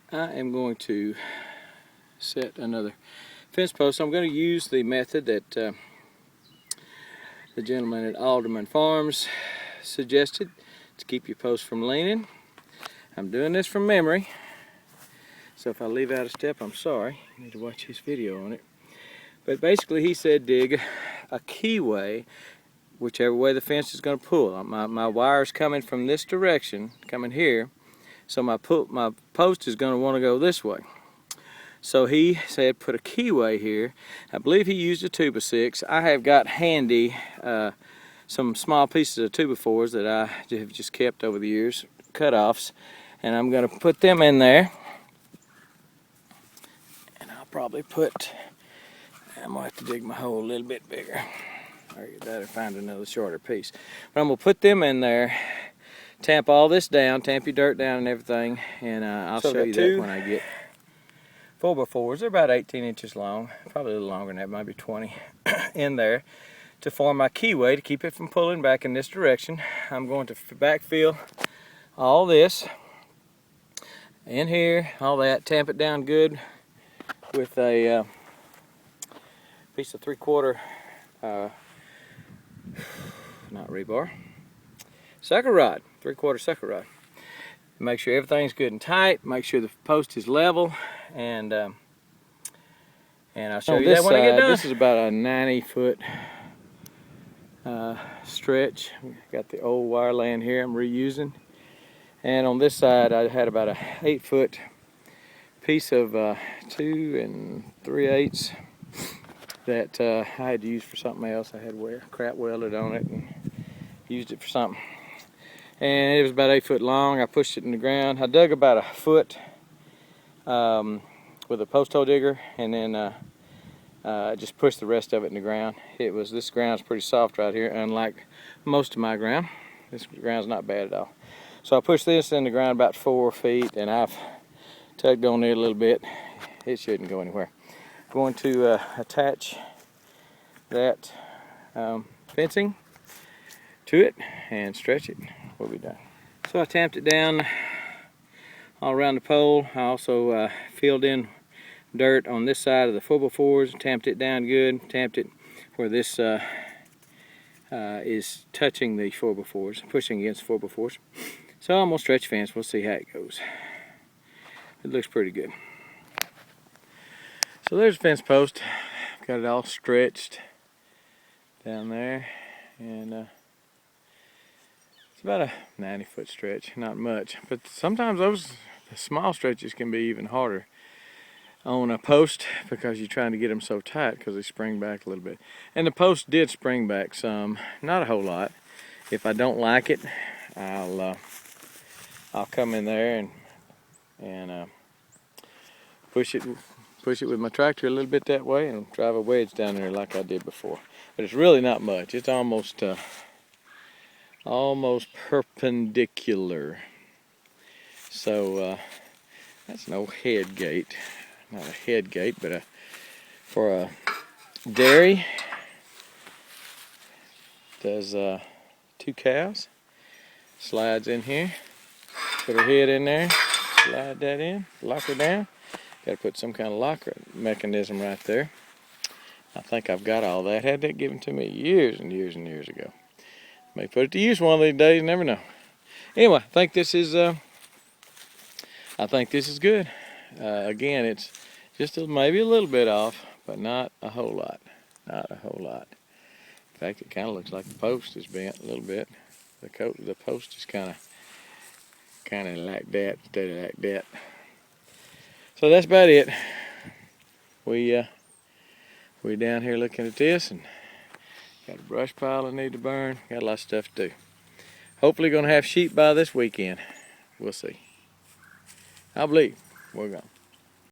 I am going to set another fence post. I'm going to use the method that the gentleman at Alderman Farms suggested to keep your post from leaning. I'm doing this from memory, so if I leave out a step, I'm sorry. You need to watch his video on it. But basically he said dig a keyway whichever way the fence is going to pull. My wire's coming from this direction, coming here, so my post is going to want to go this way. So he said put a keyway here. I believe he used a 2x6. I have got handy some small pieces of 2x4s that I have just kept over the years, cut-offs, and I'm going to put them in there. And I'll probably put, I'm going to have to dig my hole a little bit bigger. Or better find another shorter piece. But I'm going to put them in there, tamp all this down, tamp your dirt down and everything, and I'll show you that when I get 4x4s. They're about 18 inches long, probably a little longer than that, might be 20, in there to form my keyway to keep it from pulling back in this direction. I'm going to backfill all this in here, all that, tamp it down good with a piece of 3/4 not rebar, sucker rod, 3/4 sucker rod. Make sure everything's good and tight, make sure the post is level, and I'll show you that when I get done. This is about a 90-foot stretch. Got the old wire laying here I'm reusing, and on this side I had about a 8-foot piece of 2 3/8 that I had to use for something else. I had crap welded on it and used it for something. And it was about 8 foot long. I pushed it in the ground. I dug about a foot with a post hole digger, and then just pushed the rest of it in the ground. This ground's pretty soft right here, unlike most of my ground. This ground's not bad at all. So I pushed this in the ground about 4 feet, and I've tugged on it a little bit. It shouldn't go anywhere. Going to attach that fencing to it and stretch it. We'll be done. So I tamped it down all around the pole. I also filled in dirt on this side of the 4x4s, tamped it down good, tamped it where this is touching the 4x4s, pushing against 4x4s. So I'm going to stretch the fence. We'll see how it goes. It looks pretty good. So there's a fence post. Got it all stretched down there, and it's about a 90-foot stretch, not much. But sometimes those small stretches can be even harder on a post because you're trying to get them so tight because they spring back a little bit. And the post did spring back some, not a whole lot. If I don't like it, I'll come in there and push it with my tractor a little bit that way and drive a wedge down there like I did before. But it's really not much. It's almost perpendicular. So that's no head gate. Not a head gate, but for a dairy. Does 2 cows. Slides in here. Put her head in there. Slide that in. Lock her down. Got to put some kind of locker mechanism right there. I think I've got all that. Had that given to me years and years and years ago. May put it to use one of these days. Never know. Anyway, I think this is good. Again, it's just maybe a little bit off, but not a whole lot. Not a whole lot. In fact, it kind of looks like the post is bent a little bit. The post is kind of like that instead of like that. So that's about it. We down here looking at this, and got a brush pile I need to burn. Got a lot of stuff to do. Hopefully gonna have sheep by this weekend. We'll see. I believe we're gonna.